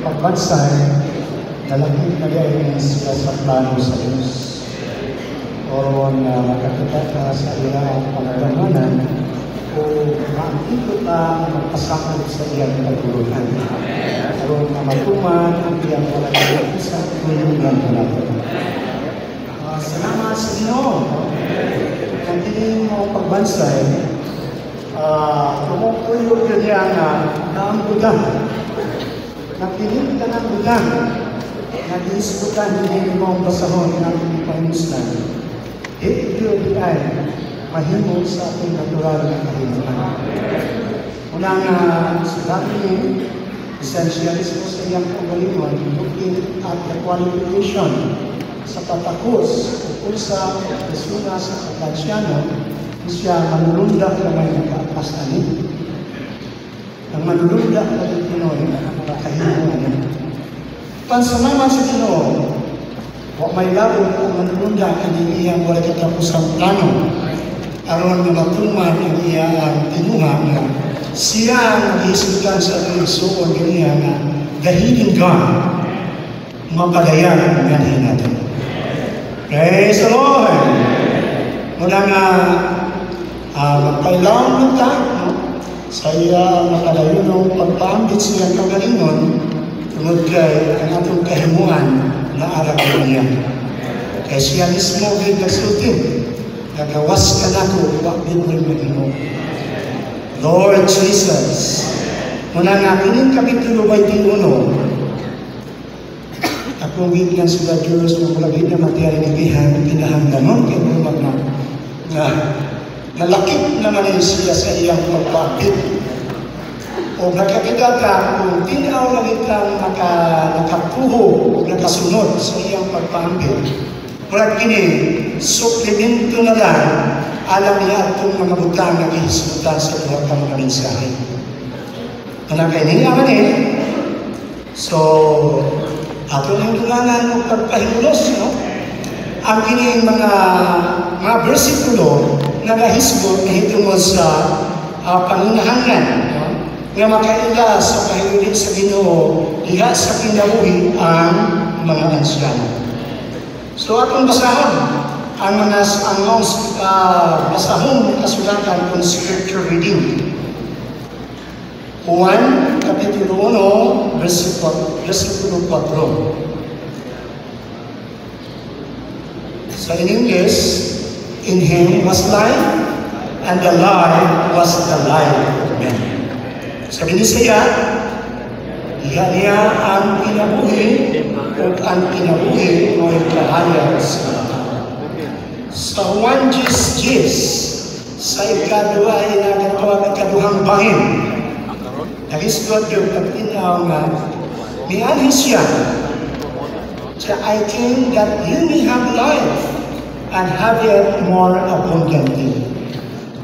pagbansay, nalagit na rin sila sa plano sa Diyos. O na makakita ka sa iyang panagamanan o maakito ka magpasakot sa iyang katulunan. O na matuman ang iyang palagay sa tulungan mo natin. Salamat sa Ginoo. Ang tining mo pagbansay, tumutuyo ka niya na naambudan. Napinig ka ng budan. Nag-iisbutan hindi mo ang basahon ng Panginoon. Ito ay mahimog sa ating natural na kahimutan. Unang sinabi niya, essentialismo sa iyang pagalingon, looking at the qualification sa patakos o sa persona sa Katansyano, siya manulundak na may nagkaapas-anin. Ang manulundak na ng Pinoy, ang mga kahimutan niya. Pansamaman sa Ginoo, o may labo kung manulundak ang iyang wala katapusang plano, aron na matuman ang iyang tinuha na siya ang mag-iisugan sa ating suon niya na the hidden God, mapadayan ang ganhin natin. Praise the Lord! Muna nga, magpailaw ng tayo sa iya makalayo ng pagpaambit siyang kagalingon tungod kay ang atong kahimuan na arap niya. Kaya siya mismo ay nagsultin, nagawas ka na ko, wakil mo yung Lord Jesus, muna nga, ining Kapitulo 21, akong gignan sila Diyos, kung lagi na matiyari ni Bihan, kinahangganon, kaya mo na nalakip naman siya sa iyang pagpapit. O nakakita ka kung tinaw na kitang nakapuho o nakasunod sa iyang pagpapit. Mula kini, suplemento na lang, alam niya itong mga butang na ihisbutan sa buhat ng mga mensahe. Kung nakaininaman so, ato ng dulangan ng pagpahimulos, no? Ang kini mga versikulo na nahisbot na hitungod sa pangunahangan, no? Nga makaila sa kahilulit sa Ginoo, diha sa kinabuhi ang mga ansyano. So atong basahon ang mga basahon kasulatan kung scripture reading. Juan, Kapitulo 1, versikulo 4. So in English, in Him was life, and the life was the light of men. Sabi ni siya, niya ang kinabuhi o ang kinabuhi o ang kahayag sa sa Juan 10, sa ikaduhang bahin, nagisgot yung pagtinaw nga, niyahin siya, I came that you may have life and have it more abundantly.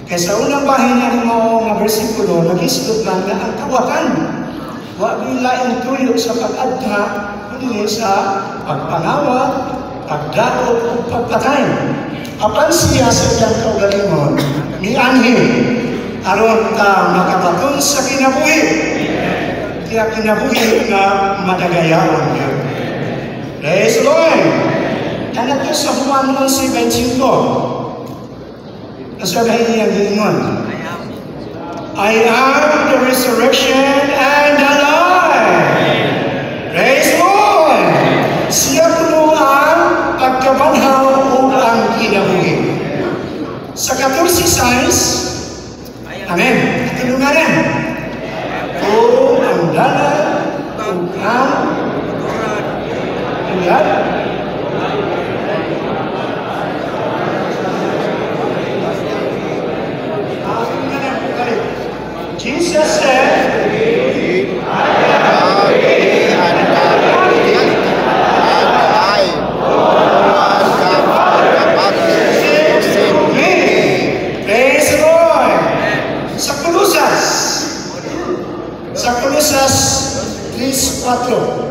Kaya sa unang bahin ng mga versikulo, nagisgot lang na ang kawakan, wag nilaing tuyo sa pag-adha, kundi sa pagpangawat, pagdaot o pagpatay. Apan siya sa iyang kaugalingon, ni anhin, aron ka makabaton sa kinabuhi. Kaya kinabuhi na madagayaon niya. Praise the Lord! Anak ko sa Juan 11:25, nasabihin niya gingon, I am the resurrection and the life. Praise the Lord! Siya kuno ang pagkabanhaw o ang kinabuhi. Sa 14:6, amen. Tulungan. O ang dalan, ang tulad, Jesus said, I am the way and the truth and the life. No one can save me. Praise the Lord. Sa Colosas 3:4.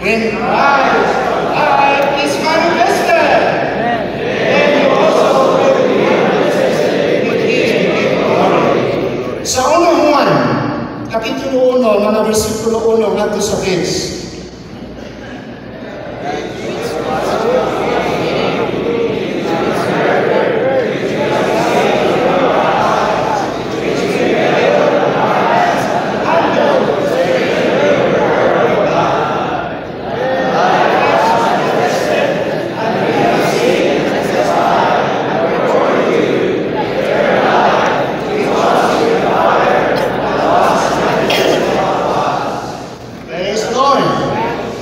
when Christ life is manifested, then you also will be manifested with His glory. Sa unang Juan, Kapitulo 1, mga versikulo 1, ngadto sa 10.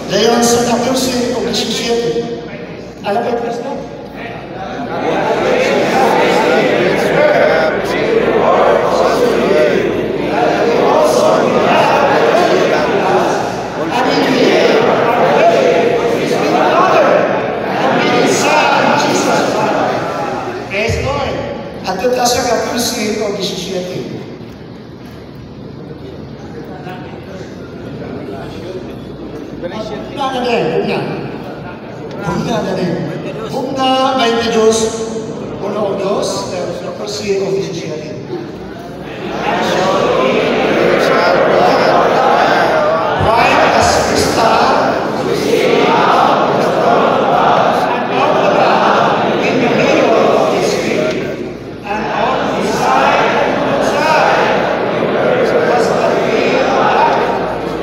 Dayon sa 14 o 17. Alam ba ito? Praise Lord. At ito sa 14 o 17. Bunga na rin, bunga. Bunga na rin. Bunga 22, 1 o 2, kasi official rin. Bright as crystal, and all around in the middle of His feet, and on His side and on the side, was the wheel of life,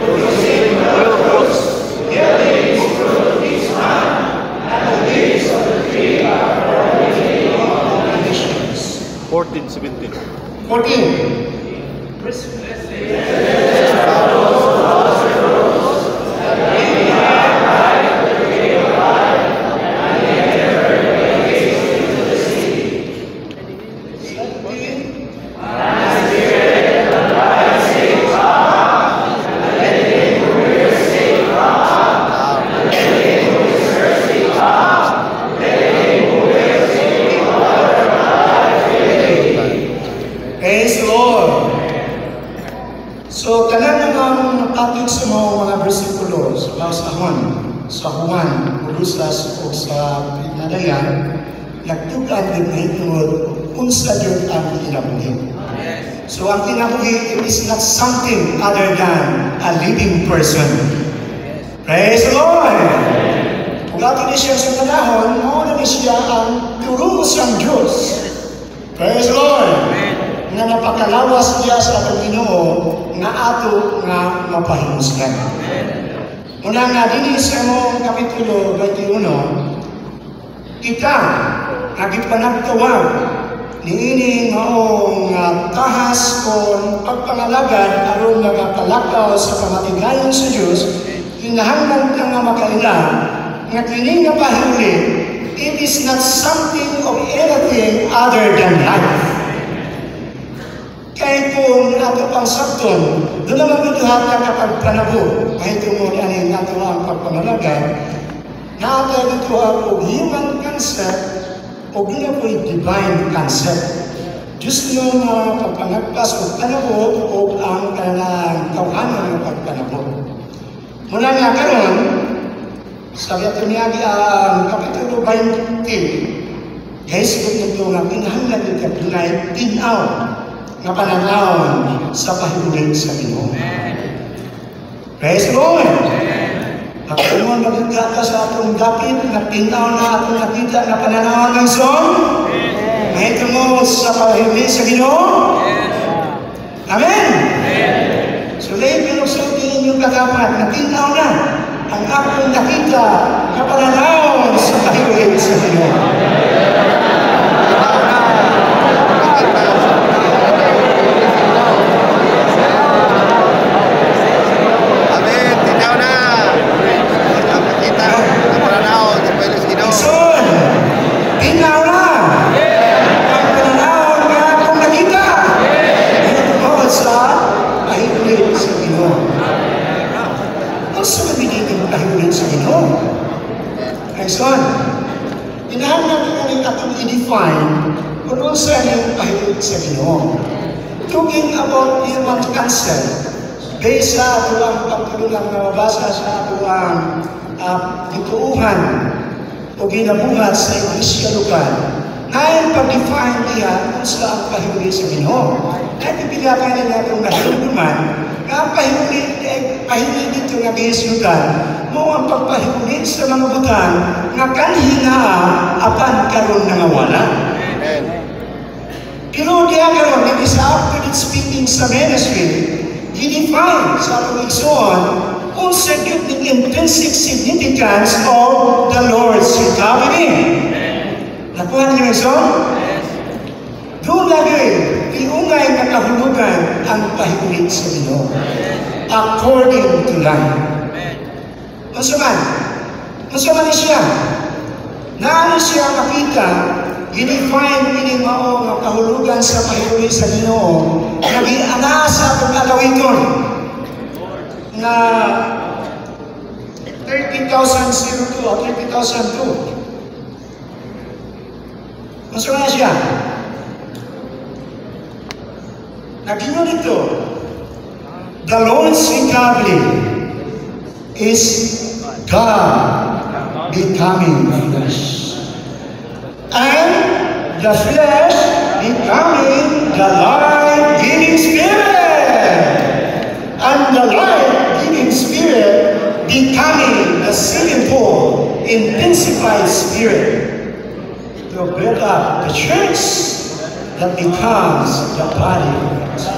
producing miracles. Fourteen, 17. 14. Praise the Lord. So, tanan nga natatid sa mga versikulo sa Juan, Ulusas o sa Pinadayan, nagtugan din na itungod kung sa Diyos ang kinabuhi. So, ang kinabuhi, it is not something other than a living person. Praise the Lord. Kung ato ni siya sa panahon, mauna ni siya ang turo siyang Diyos. Praise the Lord. Nga napakalawas niya sa atong Ginoo nga ato nga mapahimusgan. Una nga dinhi sa imong kapitulo 21, kita nagipanagtawag niini maong tahas kon pagpangalagad aron nagakalakaw sa kamatigayon sa Dios, kinahanglan ka nga makaila nga kini nga pahuli, it is not something of anything other than life. Kaya kung ato pang sakton, doon naman buduhat na kapag panabo, kahit mo aning ato ang pagpamalagan, na ato buduhat o human concept o gina po'y divine concept. Diyos nung pagpangagpas o panabo o ang kanang tawanan ng pagpanabo. Muna nga karon, sabi ato niya ang Kapitulo 20, guys, kung ito nga pinahanglan ito pinay tinaw nga pananawon sa pahibulig sa Ginoo. Praise the Lord! Pagkaroon magigata sa atong dapit, napinaw na atong nakita na pananawon ng son, may tungod sa pahibulig sa Ginoo. Amen! So, lahat pinusulti inyong katapat, napinaw na ang akong nakita na pananawon sa pahibulig sa Ginoo. Kung saan yung pahilig sa Ginoo. Talking about human concept, based sa ato ang pagtululang na mabasa sa ato ang dituuhan o ginabuhat sa Iglesia lokal, ngayon pag-define niya kung sa ang pahuli sa Ginoo. Kahit ipilakan nila itong nahiluman, na pahuli dito nga Iglesia mo ang pagpahuli sa mga butang nga kanhina apan karon nga wala. Pero diya karon, hindi sa after speaking sa ministry, i-define sa atong igsoon kung sa the intrinsic significance of the Lord's recovery. Nakuha niyo ito? Doon lagi, iungay na kahulugan ang pahiulit sa Ginoo. According to life. Masaman siya. Naano siya makita, i-define ini mao nga kahulugan sa pahiulit sa Ginoo. Nag-iana sa atong alawiton na 30,002 o 30,002. Masama siya. Naginyo dito, the Lord's recovery is God becoming flesh. And the flesh becoming the life-giving Spirit. And the life-giving Spirit becoming the sevenfold intensified Spirit to build up the church that becomes the body of Christ.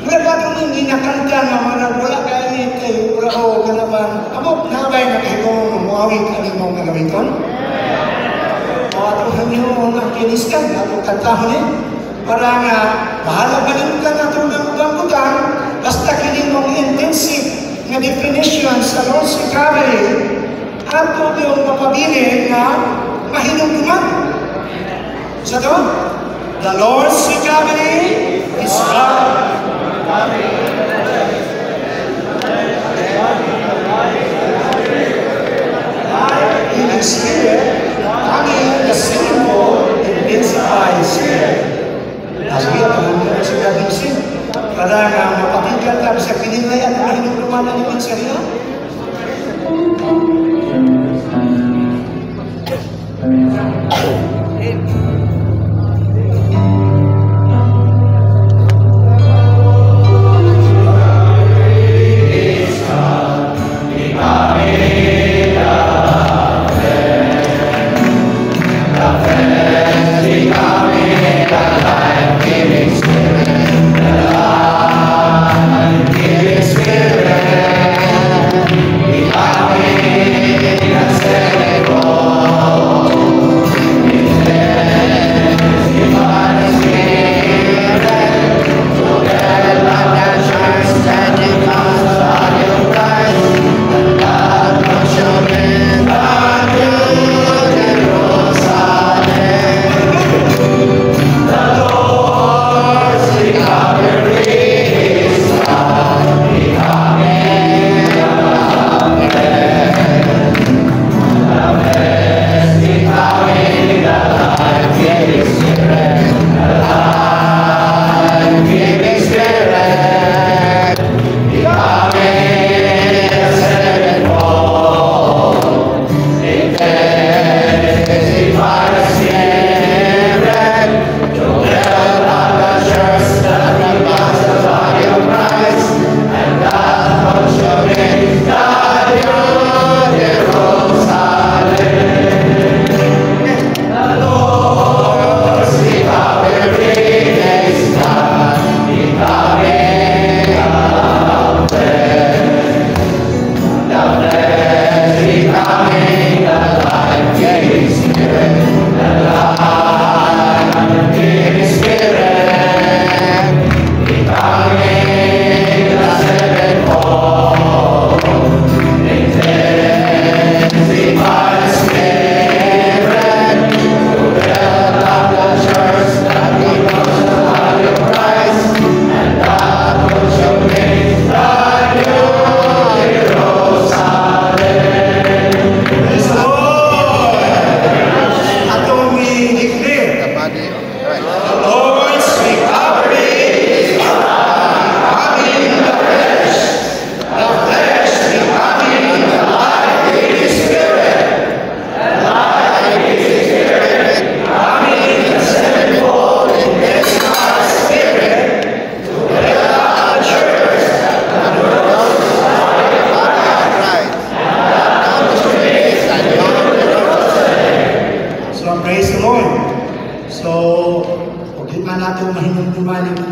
Wala ba itong ginakanta nga wala kayo wala ko kanaman amok nabay na kahigong muawit ang imong nagawin ko? O atong hangyo ang kiniskan atong kantahon para nga mahala pa rin ka na itong bangkutan basta kining mong intensive na definition sa Lord's recovery ato yung mapabilin na mahinungkuman. Sa ito, the Lord's recovery is God. In the Spirit, coming the sinful intensified Spirit. Sabi ito, hindi sa gabisin. Para nga mapakinggan ka sa pinilay at mahinungkuman na naman sa iyo.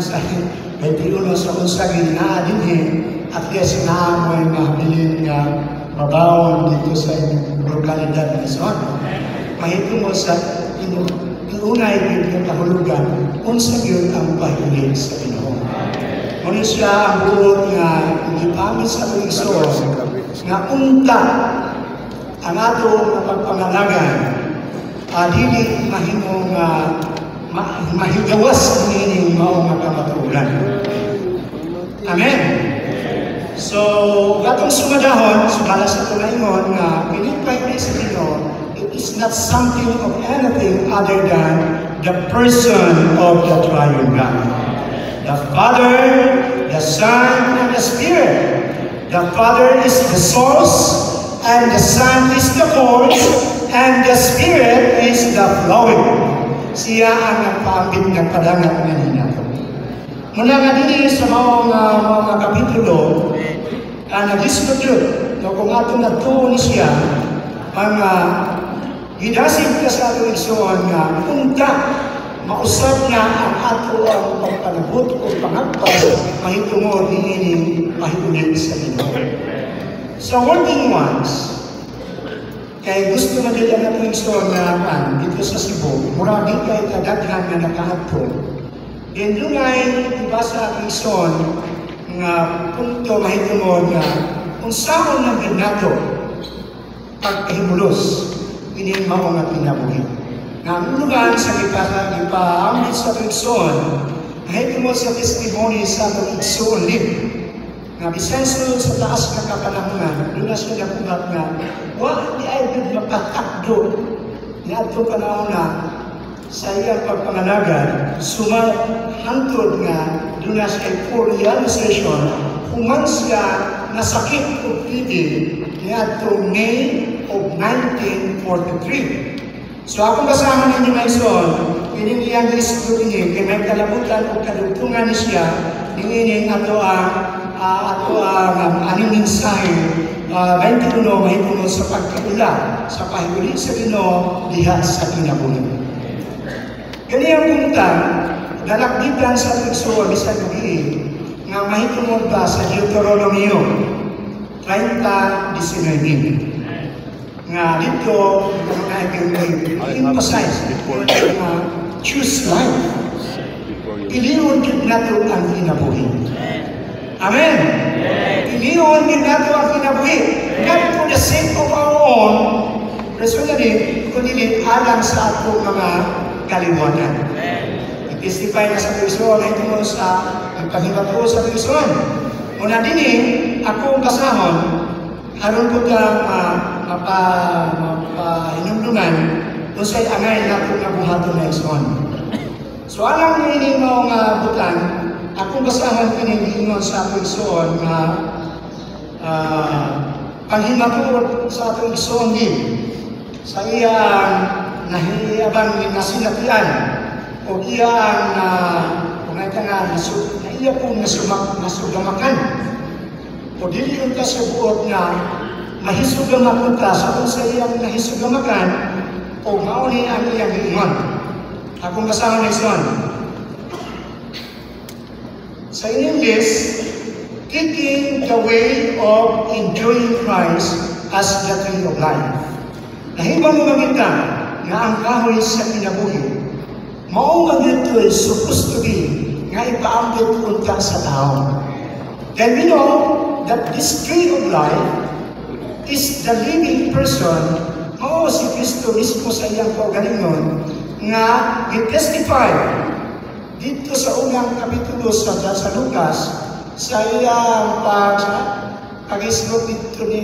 sa 21 sa unsang na dinhi at least na mo mahabilin nga mabawon dito sa inyong lokalidad na son. Mahitong mo sa inunay yung kahulugan unsa gyud ang pahilig sa Ginoo. Muna siya ang buot nga ipamit sa tuigsoon nga unta ang ato nga pagpangalagan dili mahimong mahigawas nining mao nga kamatuoran. Amen. So, gatong sumadahon, sumala sa tunaingon nga pinipay sa Ginoo, it is not something of anything other than the person of the triune God. The Father, the Son, and the Spirit. The Father is the source, and the Son is the force, and the Spirit is the flowing. Siya ang nagpaambit ng padangat nga ninato. Muna nga din sa mga kapitulo, nag-isgot yun, kung ato natuon siya, ang gidasin ka sa ato igsoon nga punta, mausap na ang ato ang pagpanabot o pangagpas, mahitungod ni mahiulit sa Ginoo. So, working ones, kay gusto na din ang ato igsoon nga dito sa Cebu, murag di kay kadaghan na nakaadto. Then doon ay iba sa ato igsoon nga punto mahitungod nga kung saan ng binato pagkahimulos, ini mao nga kinabuhi. Nangulugan sa ipaambit sa tuigsoon, mahitungod sa testimony sa tuigsoon lib. Nga bisenso sa taas na kapanahongan, doon na siya nakulat nga, di ay doon mapatakdo niya ito panahon na sa iyang pagpangalagan, sumahantod nga doon na siya for realization, human siya nasakit o pili niya ito May of 1943. So akong kasama ninyo ngayon, ini iyang isip niya, kaya may kalabutan o kadugtungan niya, ini ato ang aning mensahe 21 mahitungod sa pagkaula sa pahiuli sa Ginoo diha sa kinabuhi. Kani ang punta, dalakditan sa tuigsoon bisan gabi nga mahitungod ba sa Deuteronomio 30:19. Nga dito emphasize choose life. Iliyon gid nato ang kinabuhi. Amen. Iliyon gid nato ang kinabuhi. Not for the sake of our own, personally, kundi alang sa atong mga kaliwatan. I-testify na sa tuigsoon ay tungkol sa pagpahimat ko sa tuigsoon. Una din akong kasahon, aron ko kang mapahinumdungan kung sa'y angay nato nga buhaton na igsoon. So alang nini mo nga butan, akong kasahon kinilingon sa atong igsoon nga panghimatod sa atong igsoon din sa iyang nahiyabang nasinatian o iyang kung ay ka nga na iya po nasugamakan o dili yung kasubuot nga mahisugamakan ka sa kung sa iyang nahisugamakan o mauni ang iyang hiingon. Akong kasama na ison. Sa English, taking the way of enjoying Christ as the tree of life. Nahibang mo magita nga ang kahoy sa kinabuhi, maungan dito ay supposed to be nga ipaambit unta sa tao. Then we know that this tree of life is the living person, mao si Kristo mismo sa iyang kaugalingon, nga i-testify dito sa unang kapitulo sa Lucas sa iyang pag-isgot dito ni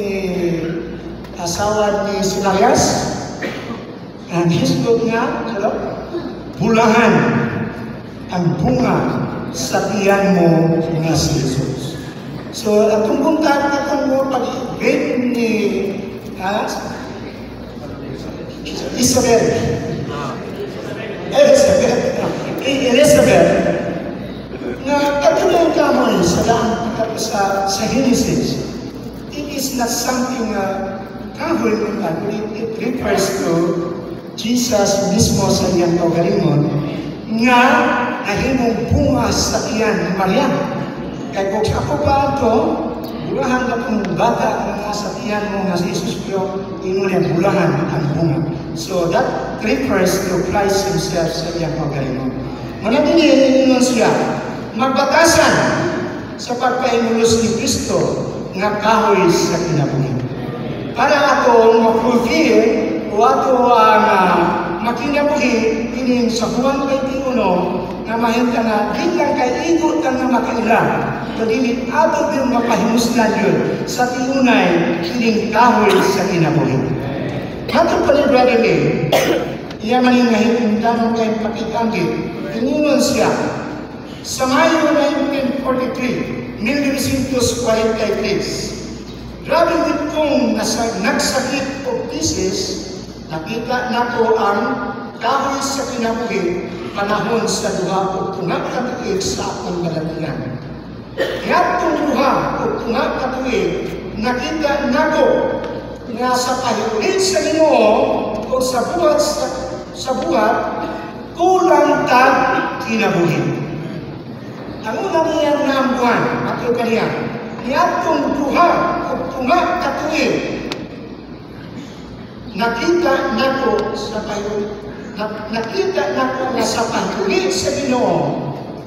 asawa ni Sinarias. Ang hisgot nga, bulahan ang bunga sa tiyan mo nga si Jesus. So, atong buntan na itong mo pag-ibig ni Elizabeth, nga katulong ka mo sa Genesis, it is not something kahoy mo ka, it refers to Jesus mismo sa iyang kaugalingon, nga nahimong bunga sa tiyan ni Maria. Kaya kung ako pa ito, bulahan na kung bata na sa tiyan mo nga si Jesus, pero inulit bulahan ang bunga. So that refers to Christ Himself sa iyang pagalingon. Muna din siya, magbatasan sa pagpahimulos ni Kristo nga kahoy sa kinabuhi. Para ato ma-fulfill o ato ang makinabuhi ining sa Juan 21 na mahinta na di lang kay igot ang makailang, kundi ato din mapahimuslan yun sa tiunay ining kahoy sa kinabuhi. Ato pa ni Brother Lee, iya maning nahihintanong kayong pakikanggit, iningon siya, sa Mayo 1943, 1943, grabe itong nagsakit o thesis, nakita na ko ang kahoy sa kinabuhi panahon sa duha o tunga katuig sa akong galatian. Yatong duha o tunga katuig, nakita na ko nga sa pahiulit sa Ginoo o sa buhat, kulang tag kinabuhi. Ang una niya na ang buwan, ato kaniya, yatong duha o tunga katuig, nakita na ko sa pahiulit sa Ginoo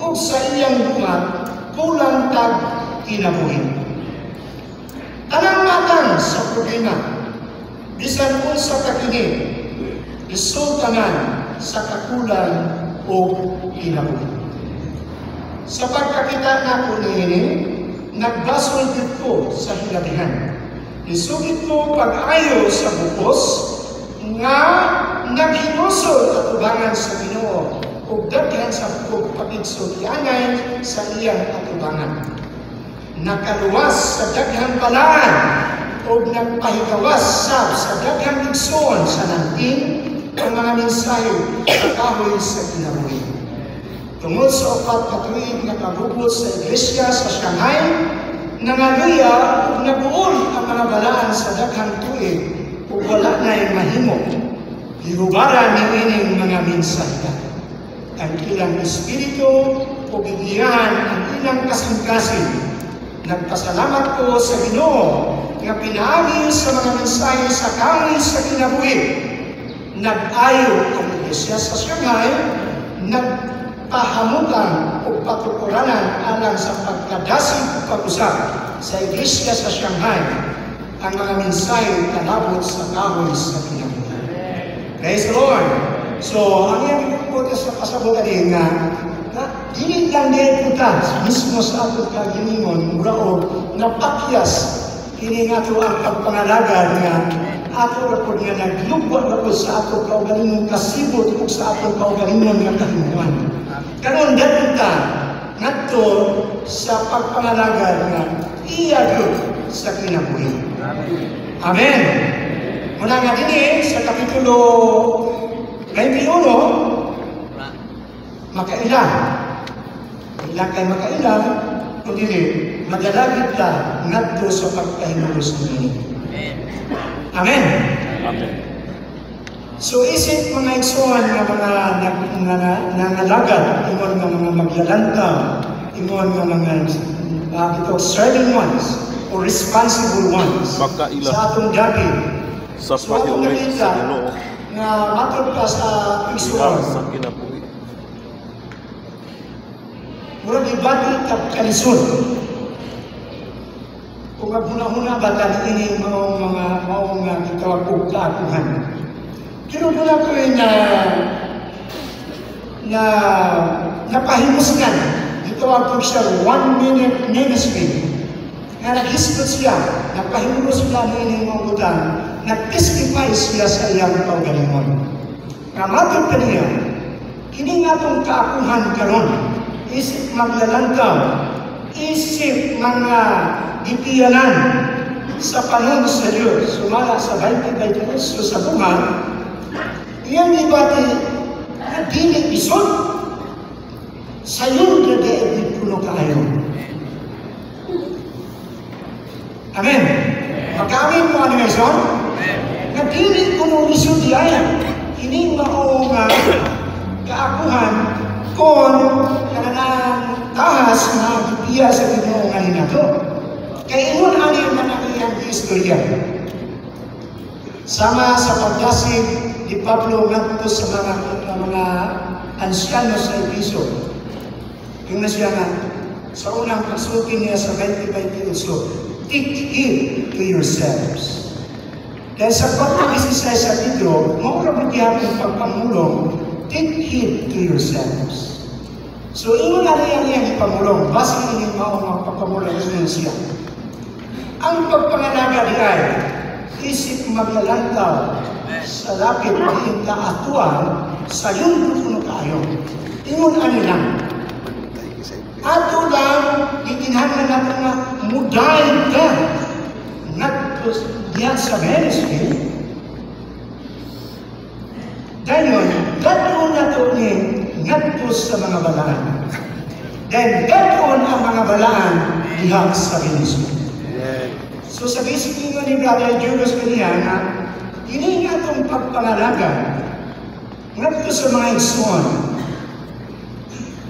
o sa iyang buhat, kulang tag kinabuhi. Tanang matang sa problema, bisan unsa ka kini, resultanan sa kakulang o kinabuhi. Sa pagkakita na ko niini, nagbasol dito sa hilabihan. Isugit mo pag-ayo sa bukos nga naghinusol atubangan sa Ginoo ug daghan sa pagigsultianay sa iyang atubangan. Nakaluwas sa daghang balaan o nagpahigawas sa daghang igsoon sa nantin ang mga mensahe sa kahoy sa kinabuhi. Tungod sa upat na tuig na kabubot sa iglesia sa Shanghai, nangaluya ug nabuol ang mga balaan sa daghang tuig ug wala na'y mahimo. Gihubaran ni ining mga mensahe. Ang ilang espiritu o gigiyahan ang ilang kasing-kasing. Nagpasalamat ko sa Ginoo nga pinaagi sa mga mensahe sa kahoy sa kinabuhi. Nag-ayo ang iglesia sa Shanghai, nagpahamutan o patukuranan alang sa pagkadasig pag-usap sa iglesia sa Shanghai ang mga mensahe kalabot sa kahoy sa kinabuhi. Praise the Lord! So, ang iyang ikutin sa kasabutan din nga, dili lang din punta mismo sa ato kaginingon, mura o napakyas, kini nga ito ang pagpangalagad nga ato rapod nga naglugwa rapod sa ato kaugalingon kasibot o sa ato kaugalingon nga kahimuan. Karon dapunta ngadto sa pagpangalagad nga iya sa kinabuhi. Amen. Muna nga din sa kapitulo 21, makailang. Ilang kay makailang, kundi madalagit ka ngadto sa pagkahimulos niini. Amen. Amen. So isip mga igsoon nga mga nangalagad, ingon nga mga maglalanta, ingon nga mga serving ones or responsible ones sa atong dapit. Sa pahiulit sa Ginoo nga matod ka sa igsoon. Sa kinabuhi. Murag ibati kalisod. Kung maghuna-huna ba tayo ini maong gitawag og kaakuhan. Pero mula ko napahimusgan. Gitawag ko siya 1-minute ministry. Nga nag-hisgot siya, napahimulos sila ini mga butang, nag-testify siya sa iyang kaugalingon. Nga matod pa niya, kini nga itong kaakuhan karon. Isip maglalantaw, isip mga gitiyanan sa panahon sa Diyos, sumala sa 20 peso sa buwan, iyan ibati na dili isod sa yung gagawin puno kayo. Amen. Pagkamin mo ano isod? Na dili puno isod yan. Ini maong kaakuhan kung kanang tahas na gipiya sa Ginoo nga hinato. Kay ingon ani man ang iyang istorya. Sama sa pagdasig ni Pablo ngadto sa mga ansyano sa Efeso. Yung na siya nga, sa unang pagsulti niya sa 20-28, take heed to yourselves. Dahil sa 4:16 sa Pedro, maurabot yung pagpamulong, take heed to yourselves. So, ingon na rin yung ipamulong, basta yung mga pagpamulong yun siya. Ang pagpangalaga di ay, isip maglalantaw sa lapit ng kaatuan sa yung puno kayo. Ingon ano lang. Ato lang, itinhanan natin na mudahin ka. Nagto diyan sa ministry. Dahil ganoon na ito ni nagto sa mga balaan. Dahil ganoon ang mga balaan diha sa ministry. So sa basic ni Brother Julius kaniya na hindi nga itong pagpangalaga ngadto sa mga igsoon.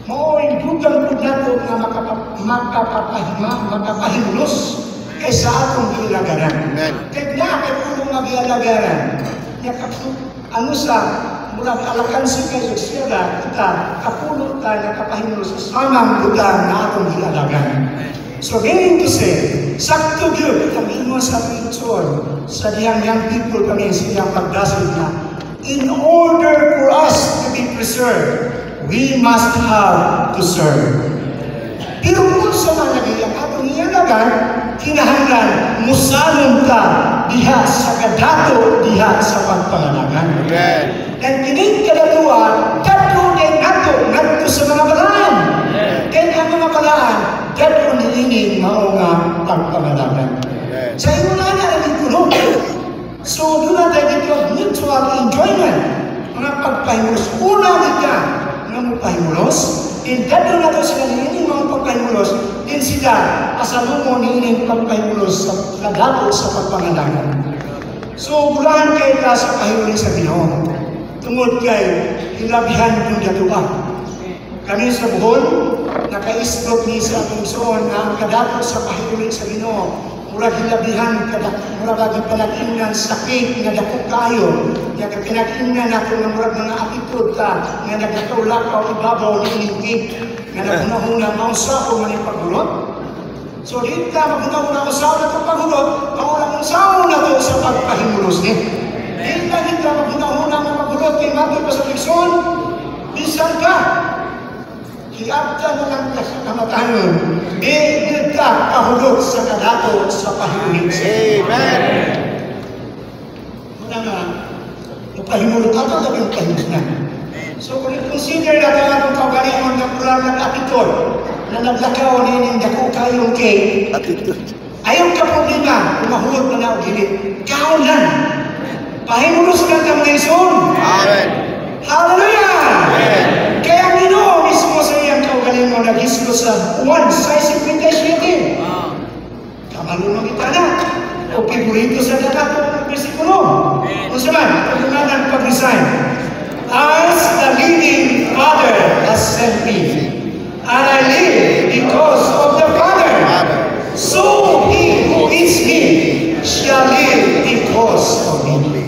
Mao'y dugang po na ito na makapahimulos kaysa atong ilagaran. Kaya kaya po mag-ialagaran. Ano sa mula alakan si kayo siya kita kapulot tayo na kapahimulos sa samang butang na atong ilagaran. So, meaning to say, sakto yun, kami mo sa picture, sa diyang young people kami silang pagdasil na, in order for us to be preserved, we must have to serve. Pero kung sa mga nagayang atong ialagan, kinahanglan, musalong ka diha sa kadato, diha sa pagpangalagan. And kining kadatuan, dato din nato sa mga balaan. Kaya ang mga balaan, dato niining mao nga pagpangalagan. Sa imo na rin kuno. So, doon natin dito mutual enjoyment. Mga pagpahimulos. Una ka nga magpahimulos. And dato na ito sila niining mga pagpahimulos. Din sila asalungo niining pagpahimulos sa kadato sa pagpangalagan. So, bulahan kayo ka sa pahimulos sa Ginoo. Tungod kay hilabihan yung datuwa. Kami sa Bohol, naka-istot ni sa Pungsoon na ang kadato sa pahimulos sa Ginoo. Murag hilabihan, murag lagi palakinan sakit nga dako kayo. Nga pinag-ingnan nato nga murag mga attitude ka, nga nagkatulakaw ibabaw ni inigig, nga nagunahuna mausa o maning paghulot. So, di ka magunahuna usaw na ito paghulot, paulang usaw na ito sa pagpahimulos ni. Di ka magunahuna nga paghulot, kay mato pa sa Pungsoon, bisan ka. Iabda na lang ka sa kamatayon. Di ka kahulog sa kadato sa pahimulos. Amen! Muna nga, pahimulog ka ito, yung pahimulos na. So, kung i-consider natin ang kaugalingon ng pulang ng attitude na naglakaw na yung dako kayong cake, ayaw ka problema kung mahulog na na o gilit. Kaunan! Pahimulos ka ng ngayon. Amen! Hallelujah! Amen! Kaya ang Ginoo mismo sa iyang kaugalingon nag-islo sa 1:57. Kamalunong kita na. O piborito sa dakato ng versikulo. Kung saman, pagkunanan pag-resign. As the living Father has sent me, and I live because of the Father, so he who is me shall live because of me.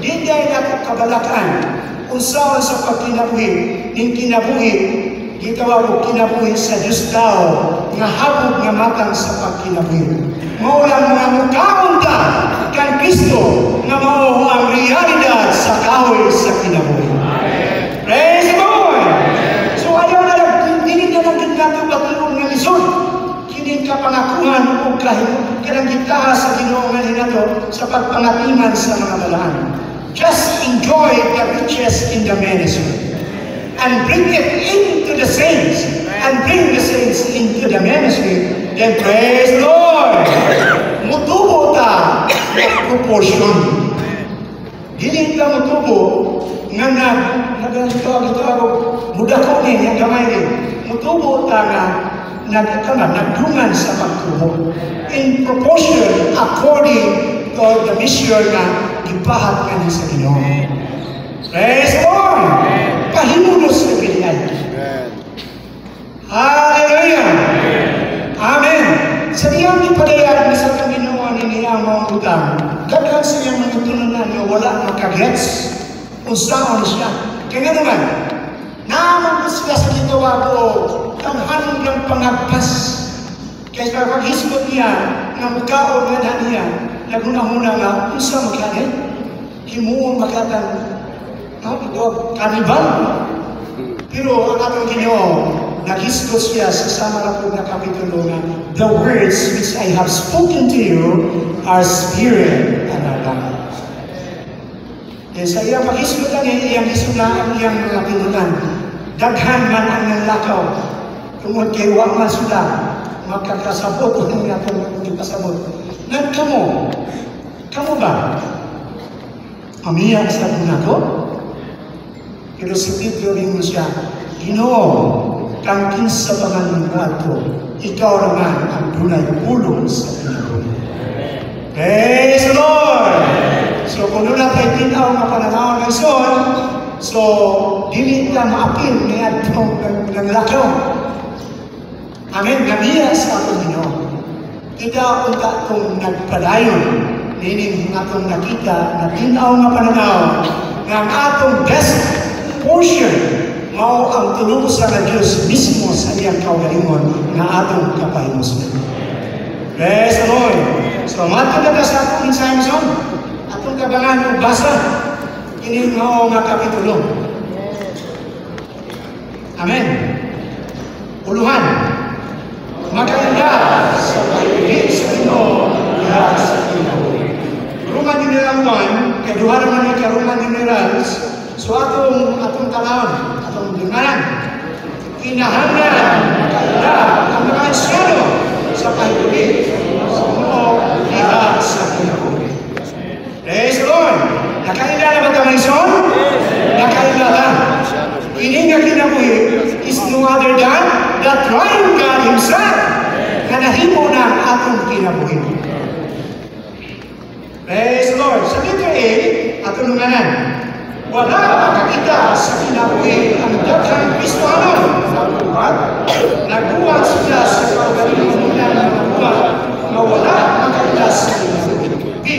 Di dahil ako kabalakan, kung saan sa pagkinabuhi, yung kinabuhi, gitawag o kinabuhi sa Diyos tao, nga habog nga matang sa pagkinabuhi. Maulang mga mukhaon ka kan Kristo nga mao ang realidad sa kahoy sa kinabuhi. Praise the Lord! So ayaw na lang, hindi na lang nato batulong nga lisod. Hindi ka pangakuhan o kanang gitaha sa Ginoo nga nato sa pagpangatiman sa mga balaan. Just enjoy the riches in the ministry and bring it into the saints and bring the saints into the ministry. Then praise the Lord! Mutubo ta proportion. Dili ka mutubo nga nagtawag mudako ni ang gamay ni. Mutubo ta nga nagdungan sa pagtubo. In proportion according to the mission na ipahat ka niya sa Ginoo. Praise the Lord! Pahimulos na binigay. Hallelujah! Amen! Sa diyang ipadayag ni sa Panginoon ni ang mga utang, daghan siyang matutunan niya wala makagets kung saan siya. Kaya naman, naaman ko sila sa gitawag o tanghanon ng pangagpas. Kaya sa paghisgot niya, ng mukhaon nga na niya, nagunahuna nga, kung saan magkanin, himuon makatang, kanibal. Pero ang atong Ginoo, naghisgot siya sa samarapod na kapitulo na, the words which I have spoken to you are spirit and are life. Sa iyang paghisgotan niya, iyang isunaan iyang mga pinunan. Daghan man ang nanglakaw, tungod kay wa man sila, magkakasabot o nang atong ipasabot. Kamo ba? Amiyak sa una ko? Pero si Pedro rin mo siya, Ginoo, kang kinsa pangalan mo ato, ikaw naman ang dunay pulong sa pinabuhi. Praise the Lord! So kung doon natin tinaw nga pananaw ng son, so dili ka maapil ni atong nanglakaw. Amen, namiya sa atong Ginoo. Ika unta itong nagpadayon, nining atong nakita na tinaw nga pananaw nga ang atong best portion mao ang tulusan ng Diyos mismo sa iyang kaugalingon na atong kapahimuson. Praise the Lord! So, matod na sa atong mensahe son, atong kabangan o basa, ini mao nga kapitulo. Amen. Uluhan. Maganda sa pag-ibig sa Ginoo diha sa Ginoo. Roman numeral 1, kay duha naman ka Roman numerals. So atong talawon, atong linganan, kinahanglan, maganda, ang mga asyano sa pag-ibig sa Ginoo diha sa Ginoo. Praise the Lord! Nakailala ba kami son? Nakailala. Ini nga kinabuhi is no other than the triune God Himself na nahimo na ang atong kinabuhi. Praise the Lord! Sa letter A, atong lunganan, wala makakita sa kinabuhi ang daghang Kristohanon nagbuhat sila sa kaugalingon ng mga buhat na wala makakita sa kinabuhi.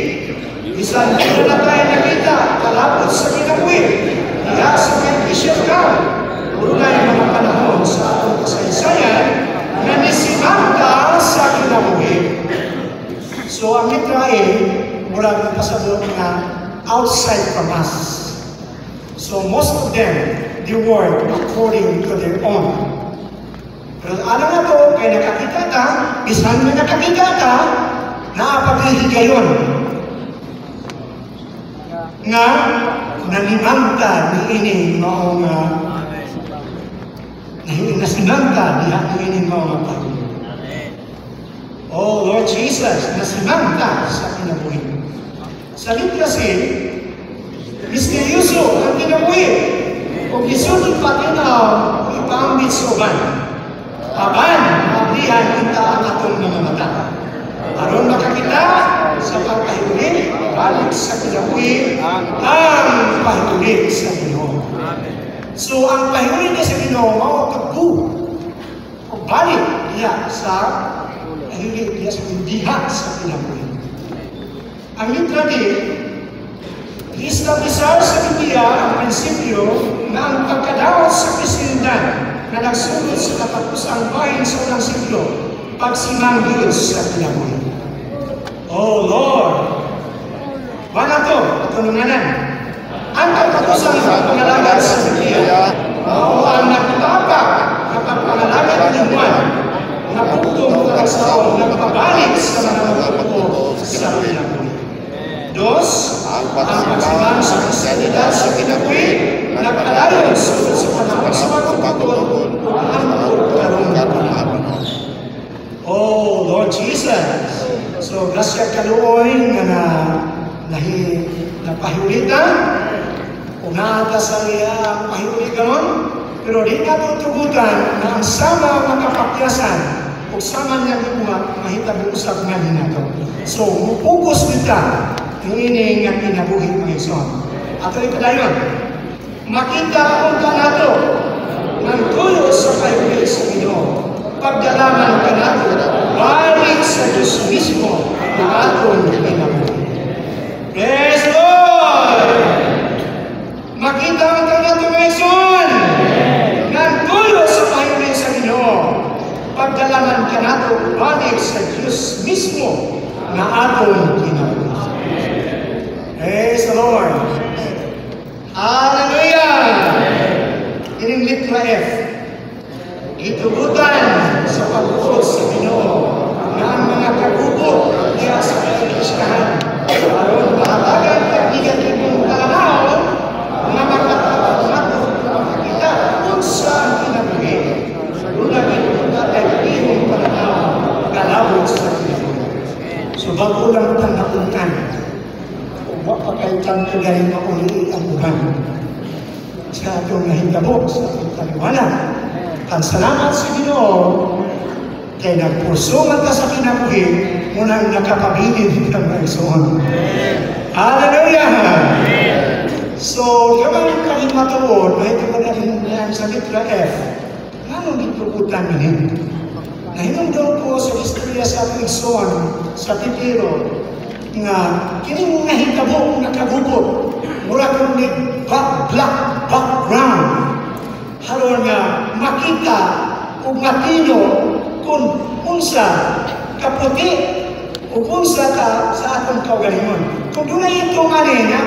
Bisan hindi na tayo nakita kalapot sa kinabuhi diha sa beneficial God. Ulay mga panahon sa atong kasaysayan na nisimanta sa kinabuhi. So ang letra A, mula ng pasabot na outside from us. So most of them, they work according to their own. Pero alam na to, kaya nakakita ka, bisan na nakakita ka, naapaghihigayon. Nga, nalimanta ni ining maong nasimanta ni ining maong Oh Lord Jesus, nasimanta sa kinabuhi. Sa kasi, misteryoso ang kinabuhi. O gisunod patinaw, ipambit sa uban. Aban, mablihan kita ang atong mga mata. Aron makakita sa pagpahuli, balik sa kinabuhi, ang pahuli sa Ginoo. So, ang pahuli niya sa Ginoo, mawapagku. O balik niya sa pahuli niya sa diha sa kinabuhi. Ang litra D, i-establisar sa Biblia ang prinsipyo na ang pagkadawat sa Kristiyanidad na nagsulod sa katapusang bayan sa unang siglo, pagsimang Diyos sa kinabuhi. Oh Lord! Wala to, tulunganan. Ang katapusang pagpangalagan sa Biblia, o ang nagtapak na pagpangalagan ng Juan, na putong katapusang nagpabalik sa mga magpupo sa kinabuhi. Dos, ang pagsimang sa Kristiyanidad sa kinabuhi, nagpalayon sa panahon sa magpapagod o ang magpapagod. Oh Lord Jesus! So, grasya kaluoy nga napahiulitan, unata sa iya ang pahiulitan, pero di na tutugutan na ang sama mga kapakyasan o sama niya gumawa, mahitabi-usap nga nito. So, mupugos kita ini nga kinabuhi ng Ison. Ato ito dayon, makita ang kanato ng tuyo sa kayo sa Ginoo. Pagdalaman ka nato, balik sa Diyos mismo na aton kinabuhi. Praise the Lord! Makita ang kanato mga ison ng tuyo sa kayo sa Ginoo. Pagdalaman ka nato, balik sa Diyos mismo na aton kinabuhi. Praise the Lord! Hallelujah! Ining litra F. Itugutan sa pagbuod sa Ginoo na ang mga kagubo niya sa kaliskahan. Aron mahalagan kaibigan itong kalamaon na makakita kung saan kinabuhi. Unang itugutan ay ihong kalamaon kalabot sa kinabuhi. So bago lang tanakutan, huwag pakaitan kagaling na uli ang uban sa atong nahitabo sa atong kaliwanag. Ang salamat sa Ginoo kay nagpusuman ka sa kinabuhi munang nakapabilid ng maisuon. Hallelujah! So, kamang kahimatuon, may kamadalin niyan sa litra F, anong itukutan nila? Nahinungdaw ko sa istorya sa atong isuon, sa Titiro, nga kining nahitabo nakagugot, mura kong may black background. Haron nga makita o matino kung unsa kaputi o unsa ka sa atong kaugalingon. Kung doon na itong niya,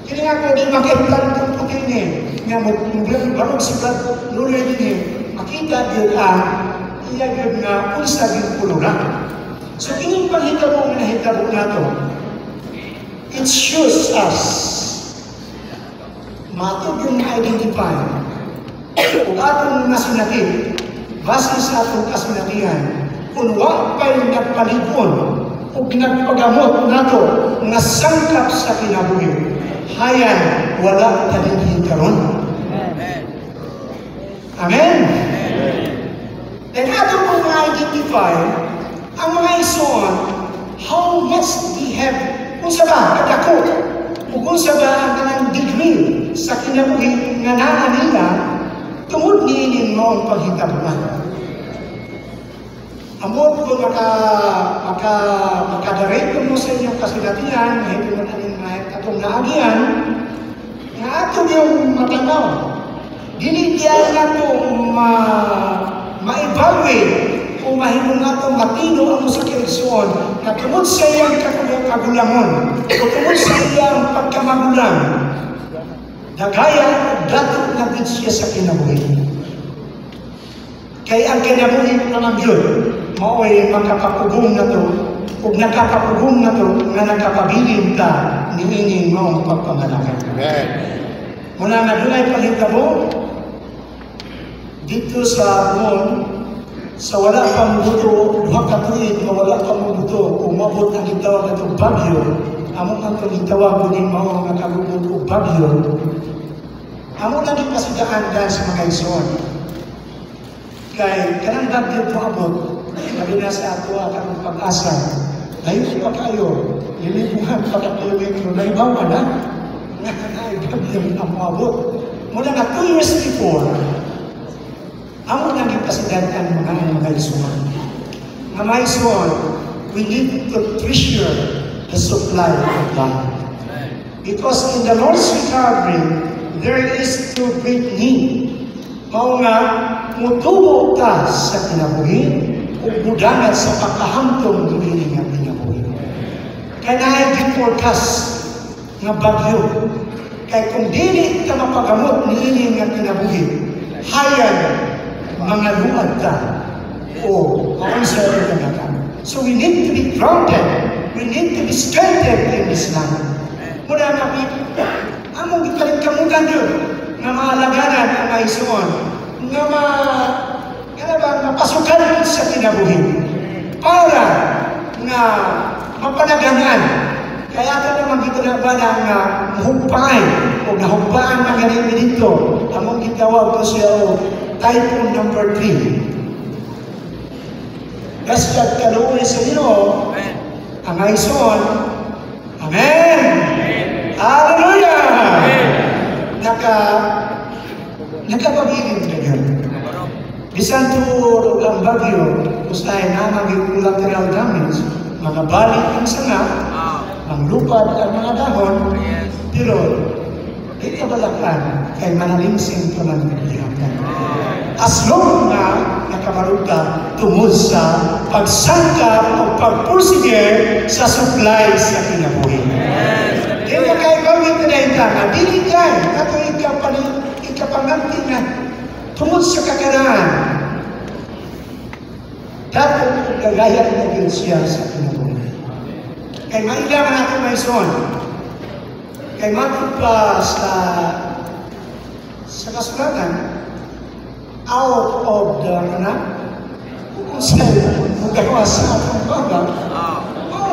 kini nga ko di makiplan itong puti niya, nga magbarog si Brad Luloy niya, makita yun iya yun nga unsa yung kulura. So kining panghitabo nga nahitabo na to, it shows us matod yung identify kung atong nasinati, base sa atong kasinatihan, kung wag pa'y nagpalikon o nagpagamot nato nga sangkap sa kinabuhi, hayan wala talinhin karon. Amen? Then atong kung na-identify ang mga ison, how much they have, kung sa ba, kadako, o kung sa ba ang kanang degree sa kinabuhi nga naa nila, tungod niinin mo ang paghitabunan. Amot ko makadarate mo sa inyong kasinatihan, hindi mo na atong naagian, nga ato yung matanaw. Dinigyan na itong ma-evaluate kung mahimong nga itong matino ang sa kirisyon na tungod sa iyang kagulangon o tungod sa iyang pagkamagulang. Nagaya, datot na din siya sa kinabuhi. Kaya ang kinabuhi naman yun, mao'y makapapugong na to, kung nakapapugong na to, nga nakapabilin ka, niining mo ang pagpamalakan. Muna na doon ay panghitabo, dito sa Mon, sa wala pang buto, duha katuig, wala pang buto, umabot ang itawag na itong bagyo, among ang itawag din mo ang nakagubot o bagyo, among naging kasidaan dahil sa mga ison. Kaya kanang bagyo po abot, sabi na sa ato ang pag-asa, layo pa kayo, lilibuhan pa ka kilometro, naibaw ka na, ay bagyo ang abot. Mula na 2 years before, among naging kasidaan mga ison. Mga ison, we need to treasure the supply of God. Because in the Lord's recovery, there is no great need. Mao nga, mutubo ka sa kinabuhi o mudangat sa pagkahamtong dumiling ang kinabuhi. Kaya na-forecast nga bagyo. Kaya kung dili ka mapagamot niining ang kinabuhi, hayan mga luad ka o maunsa ka ka. So we need to be grounded. We need to be strengthened in this land. Muna makita, among ikalit kamugan yun, nga maalaganan ang maisuon, nga mapasukan sa kinabuhi, para nga mapanagangan. Kaya ka naman dito na ba ng mahugpaan o nahugpaan na ganito dito, among gitawag ko siya o typhoon number 3. Kasiyat kaluwi sa Ginoo, ang aison, Amen! Hallelujah! Nagkapabilin ka yun. Bisan to ang bagyo, kusay na maging collateral damage, mga balik ang sanga, ang lupad ang mga dahon, pero di kabalakan kay manalingsing pa man naglihakan. As long na nakabarog ka tungod sa pagsangkap o pagpursige sa supply sa kinabuhi. Kaya kay gawin na dahil ka na, dili kay, kato ikapanganti na tungod sa kakaraan. Dapat gagaya na din siya sa kinabuhi. Kay mailangan natin may son. Kay matugpa sa kasulatan, out of the kung sa'yo, magawa sa atong baga,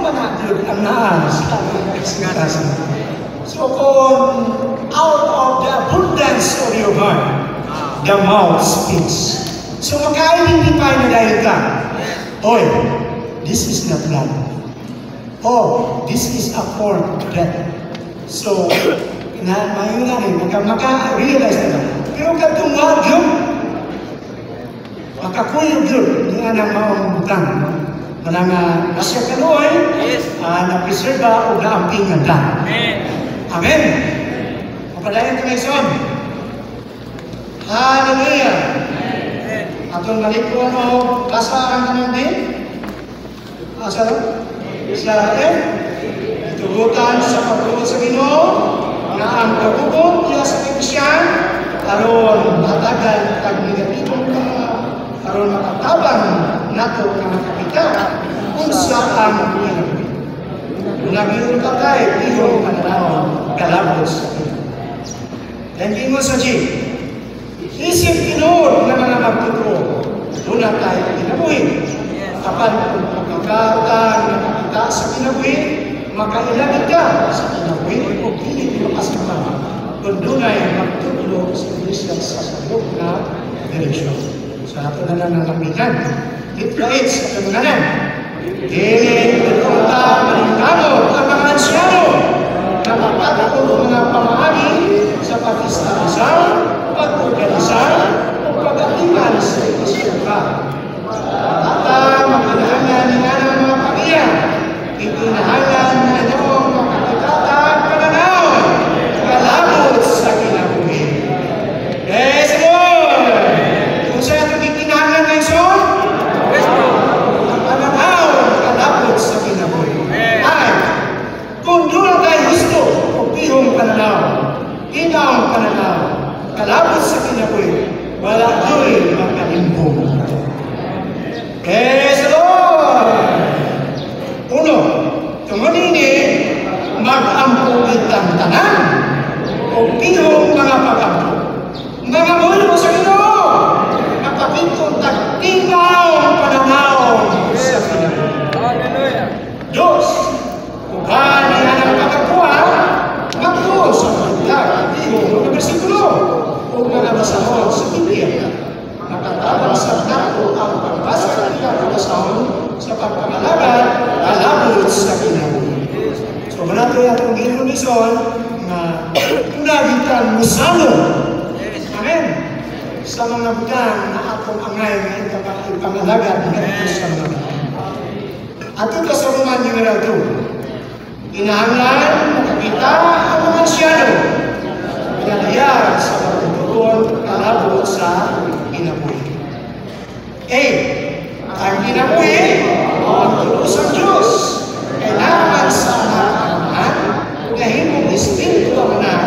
manatid ang naan sa ating ekspektasyon. So kung out of the abundance of your heart, the mouth speaks. So maka-identify na dahil ka, oy, this is not love. Oh, this is a form of death. So, mayroon maka-realize na lang. Pero katungwag yun, makakuyog yun, hindi nga nang maumutang. Manang asya kanoy, napreserba o naamping ng dan. Amen. Mapadayan ka na ison. Hallelujah. Atong malikuan o kasarang ka din. Asa sa itugutan sa pagtugot sa Ginoo na ang pagtugot niya sa Kristiyan aron hatagan kag negatibong aron makatabang nato na makakita kung saan ginagawa. Naging ka tayo, iyong pananaw, kalabos sa ito. Then di mo sa G, isip Ginoo na mga magtuturo, doon na tayo kinabuhin. Kapag magkakautan, nakakita sa kinabuhin, makailangan ka sa kinabuhin o pilit makasama. Kung doon ay magtuturo sa Iglesia sa salog na direksyon. Sa ato na lang nalamitan. It sa kamunanan. Dili beruta maningkano ang mga ansyano na magpapatulong mga pamahagi sa pag-istabilisar, pag-organisar, o pag-atiman sa Iglesia. At magkinahangan nga ng mga pamilya, ikinahangan na noong makakitata at pananaw, kalabot sa kinabuhi. Praise the Lord! Kung sa'yo ito ikinahangan na ison, ang pananaw, kalabot sa kinabuhi. Ay, kung doon tayo gusto, o pihong pananaw, inang pananaw, kalabot sa kinabuhi, wala do'y makalimbong. Praise the Lord! Uno, tungod ini, mag-ampugit ang tanan o pihong mga pag-ampug. Mga mulo sa Ginoo, napakitong tagtingaw ang pananaw sa Pilipinas. Diyos, kung gani ang pagkakuha, magtuon sa pagdag, pihong mga bersikulo o mga basahon sa Biblia. Nakatabang sa tato ang pagbasa ng pinakabasahon sa pagpangalaga, kalabot sa kinabuhi. So, manato yung atong ginunison na tunagitan musano. Amen. Sa mga butang na atong angay na ipangalaga dito sa mga butang. At ito sa Roman numeral 2. Inahanglan, makakita ang mga asyano. Pinalaya sa pagtuturon, kalabot sa kinabuhi. A. Ang kinabuhi, ang tulos ang Diyos. Kailangan sa nakakaman, kahimong espiritu ang anak,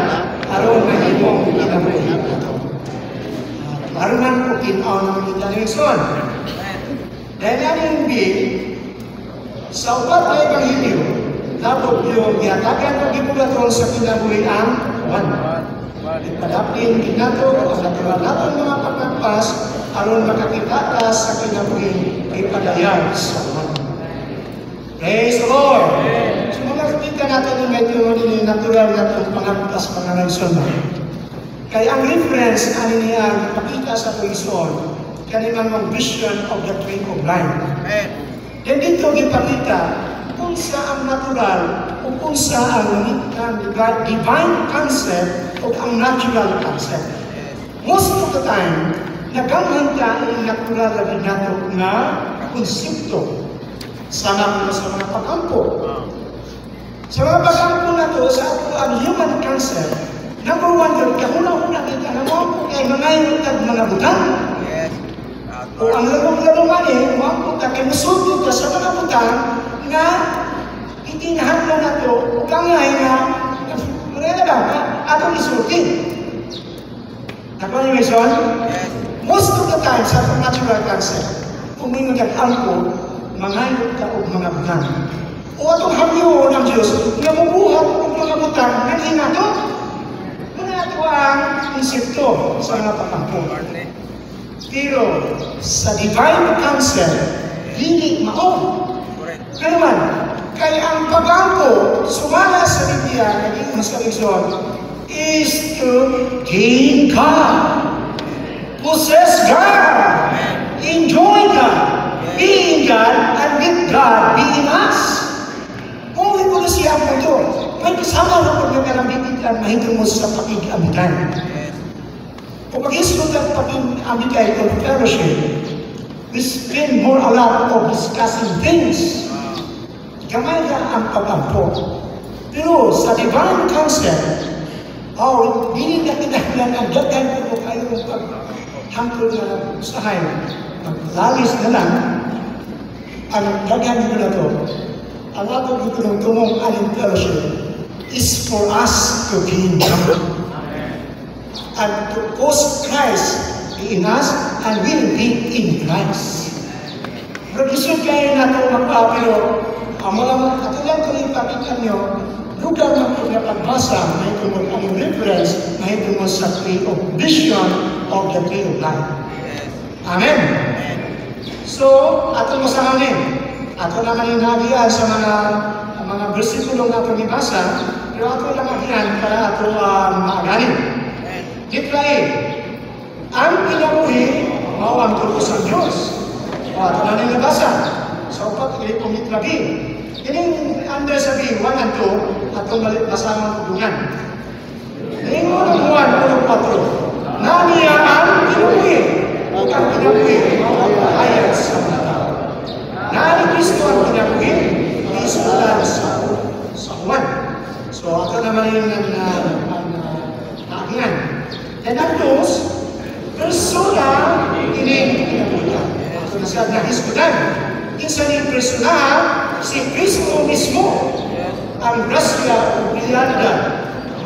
aron mahimong kinabuhi ito. Marunan po kinaw ng kita ng Ison. Dahil namin B, sa upat na Ebanghelyo, dapat yung giyatagan ng ibugatron sa kinabuhi ang 1. Ipadapin kinato ang natural natin mga pagkakpas aron makakita ka sa kinabuhi ipadayag sa mga. Praise the Lord! So mga kapita natin yung medyo natural natin pangagpas panganagson na. Kaya ang reference ani niya ipakita sa tuison kanimang mga vision of the tree of life. Then dito ipakita kung sa ang natural o kung sa ang divine concept o ang natural concept. Most of the time, nagamhan ka ang natural na nato na konsepto sa mga pag-ampo. Sa mga pag-ampo na to, sa ato ang human cancer, number one, yun, kahuna-huna kita na mo kay mga yun mga butang. O ang lalong-lalong mo ka kay musulti ka sa mga butang na itinahan mo na to, o kangay na, marina ba, atong isulti. Ako ni Mason? Most of the time, sa atong natural cancer, kung may nag-ampo, mangayot ka o mga butang. O atong hamyo ng Diyos, na mabuhat o mga butang, naging ato. Mga ato ang insepto sa mga pag-ampo. Pero sa divine cancer, hindi mao. Pero man, kaya ang pag-ampo, sumala sa Biblia, naging sa Mason, is to gain God, possess God, enjoy God, be in God, and with God be in us. Kung ito na siya po ito, may kasama na po yung kalambitan mahintong mo sa pakig-amitan. Kung mag-isot ang pakig-amitan of fellowship, we spend more a lot of discussing things. Kamay na ang pag-ampo. Pero sa divine cancer, hindi na kinahanglan ang dagan ko kayo ng paghangkol na usahay. Maglalis na lang, ang dagan ko na to, ang ato dito ng tumong aling fellowship is for us to gain God. And to cause Christ be in us and will be in Christ. Produsyon kayo na ito pero ang mga katulang kong ipakita nyo, lugar ng pagpagbasa, may tumod ang reference, may tumod sa tree of vision of the tree of life. Amen? So, ato mo sa amin. Ato naman yung nabiyan sa mga versikulo na ito nibasa, pero ato lang abiyan para ato maaganin. Gitrae, ang pinabuhi, mawang tulog sa Diyos. O ato na nilabasa, sa upat, ilipong itrabi. Ini anda sabi, 1 and 2, at tumalit kasama tudungan. Lingon ng 1, 4. Naniya ang pinabuhi. Ang pinabuhi, ayat sa mga tao. Nani Kristo ang pinabuhi, isulan sa 1. So, ito naman yung naakingan. And ang 2, persona, ini pinabuhi. Ito na siya nahiskudan. Kinsa ni persona, si Kristo mismo ang grasya o biyada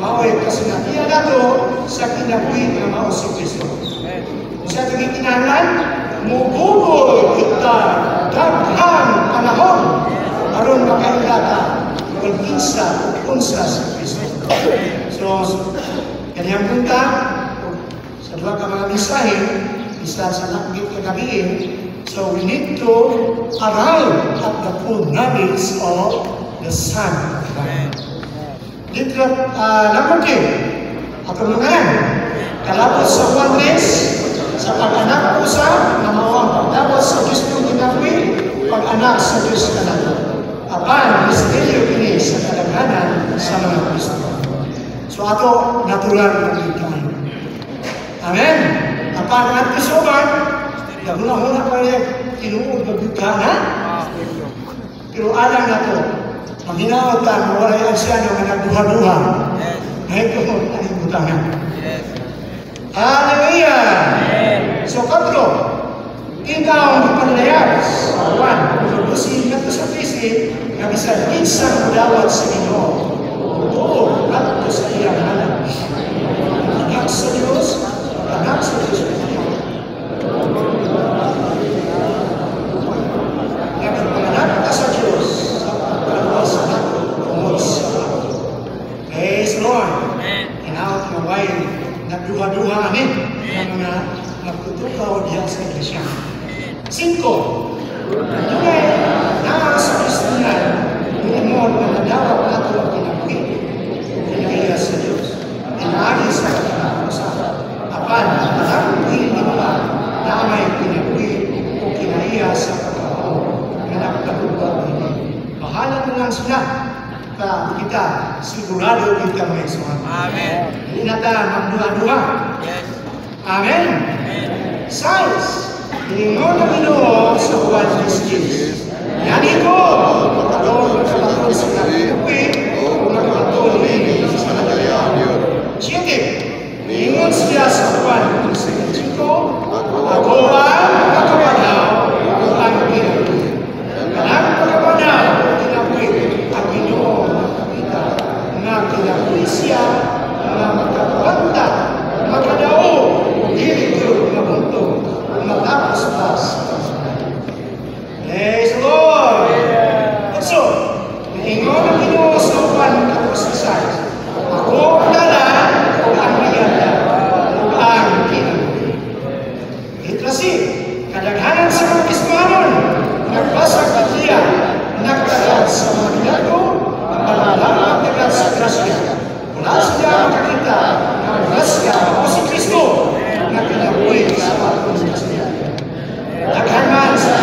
mao'y kasinatiya nato sa kinabuhi na mao si Kristo. Sa tingin kinahanglan, mububol kita daghang panahon aron makailata kung kinsa unsa si Kristo. So, kaniyang punta sa duha ka mga mensahe, isa sa nakbit kagabiin. So we need to arrive at the full knowledge of the Son of God. Dito, number 2, atong lungan, kalapot sa Juanes, sa pag-anak ko sa namawang pagdawat sa Diyos ng ginawi, pag-anak sa Diyos ka nato. Apan, misteryo kini sa kadaghanan sa mga Kristo. So ato, natural na ikaw. Amen? Apan, at kasoban, huna-huna pa rin tinuod magbukana. Pero alam na to, maghinautan, mawalay ang siya na nagduha-duha. Ngayon ko mo, aning butangan. Hallelujah! So, 4, ikaw ang panlayas. 1, lusin na to sa pisi, na bisan kinsang dawat sa Ginoo. Oo, at to sa iyang anak. Anak sa Diyos, anak sa Diyos. Nagpananak ka sa Diyos, pagkakas na tungod sa ako. Praise the Lord. Inawat na way, nagduha-duha amin ng mga nagtutukaw diyan sa Iglesia. 5, tunay na sa Kristiyan, ilimod na nadawat nato ang kinabuhi, kinaiya sa Diyos, inaagi sa kinabuhi. Apan, ang hindi pa na may kinabuhi o kinaiya sa bahala na lang sila kita sigurado kita may suhan. Amen. Hindi na tayo magduha-duha. Yes. Amen? Size, hiningon ng Ginoo sa Juan 16. Yani ko, magkataon sa sinabi, o magkataon nini sa nagayaan. 7. Hiningon siya sa Juan 15. Ako ang makapanaw ang kinabuhi. Kanang makapanaw ang kinabuhi, ang Ginoo makakita na kinabuhi siya na makapanta, makadao, dili ko na punto, matapos-tas. Praise the Lord! So, naingon ang Ginoo sa Juan 16. Ako ang dala o ang biyanda o ang kinabuhi. Kasi, kadaghanan sa mga Kristiyanon, nagbasag at siya, nagtagad sa mga ginagawa, ang nagtagad sa grasya. Wala siya makakita ng grasya o si Kristo na kinabuhi sa atong grasya. Daghanan sa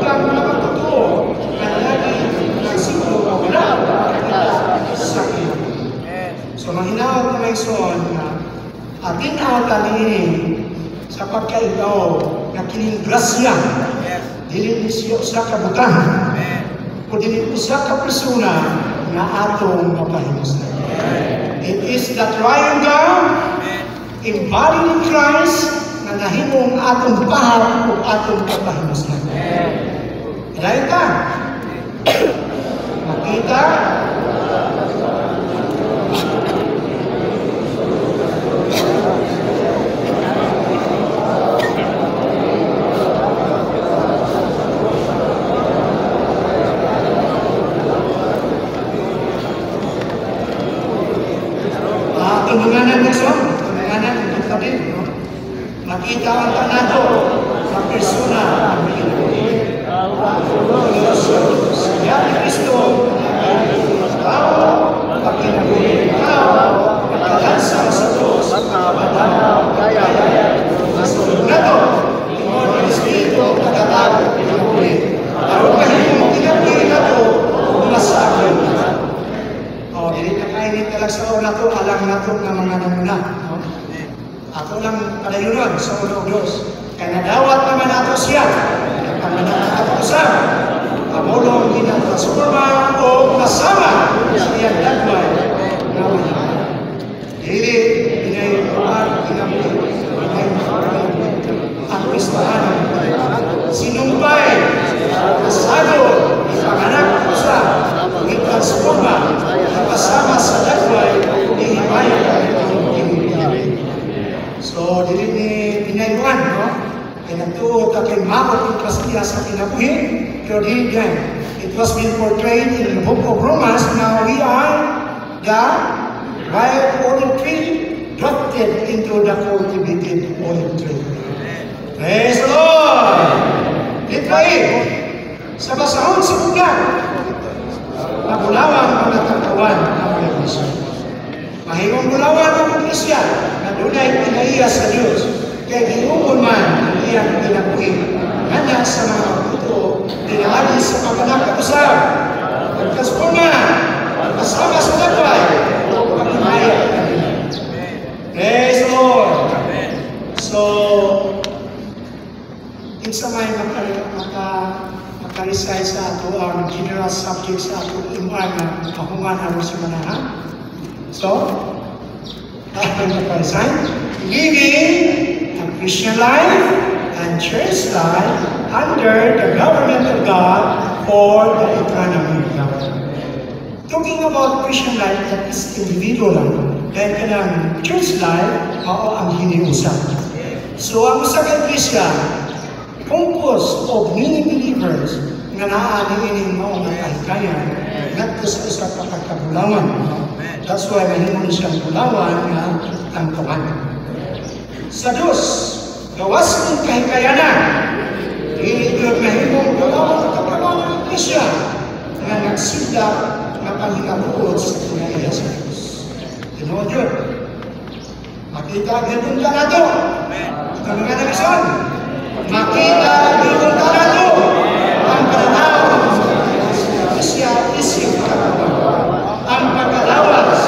ang mga totoo na lagi nagsiguro o wala makakita sa kinabuhi. So, mahinawag na may son na atin ang taninin sa pagkaitaw na kining grasya, dili siya sa kabutang, o dili sa kapersona na atong mapahimuslan. It is the triune embodied in Christ na nahimong atong paham o atong kapahimuslan. Kaya ka, makita, tunggangan ng son, tunggangan ng kapatid, no? Makita ang tanado sa persona ng Pilipinas. Siya ni Kristo, tao, pagkinabuhi tao, pagkalansa sa Diyos, pagkatao, kaya, mas tungganado, timon ng Espiritu, pagkatao, pinabuhi. Aron mahimong kinabuhi na ito, umasakin. Dili na kainit ka lang sa una to, alam na to ng mga namuna. No? Ako lang palayunan sa ulo o Diyos. Kaya nadawat naman nato siya. Ang nanatapos sa kamulong ginagtransforma o kasama sa iyang dagmay na mga. Dili, inayon kinabuhi, ang Kristahan. Sinumpay, kasado, ipanganak ko sa ginagtransforma kasama sa dagway ni Himaya ang kinibigay. So, dili ni pinayuan, no? Kaya nagtuot at kay makot yung kasya sa kinabuhi, pero dili yan. It was been portrayed in the book of Romans. Now we are the wild olive tree grafted into the cultivated olive tree. Praise the Lord! Dito sa basahon sa bulan, nabulawang mga tagkawan ng mga Kristo. Mahimong bulawan ng mga Kristo na dunay pinaiya sa Diyos. Kaya ginuon man ang iyang pinabuhi. Kanya sa mga puto, dinahagi sa pagkanakapusap. Pagkasuna, kasama sa dagway, o pagkimaya. Praise the Lord! So, isa may makarisay sa ato ang general subject sa ato iman na kahungan ang sa manahan. So, after makarisay, living a Christian life and church life under the government of God for the economy of God. Talking about Christian life, that is individual lang. Dahil ka ng church life, oo ang hiniusap. So, ang usa ka Christian, composed of many believers nga naaanin ining maong kahikayan ngadto sa usa ka pagkabulawan. That's why mahimong siyang bulawan nga tangtungan. Sa Diyos, gawas ng kahikayanan, dili gyud mahimong bulawan kabulawan ng Kristiyan nga nagsigda nga panghinabuot sa kinaiya sa Diyos. Tinuod yun. Makita gyud ka nato. Kami nga nag-ison. Makita dito tayo ang pananaw siya isip ang pagkalawas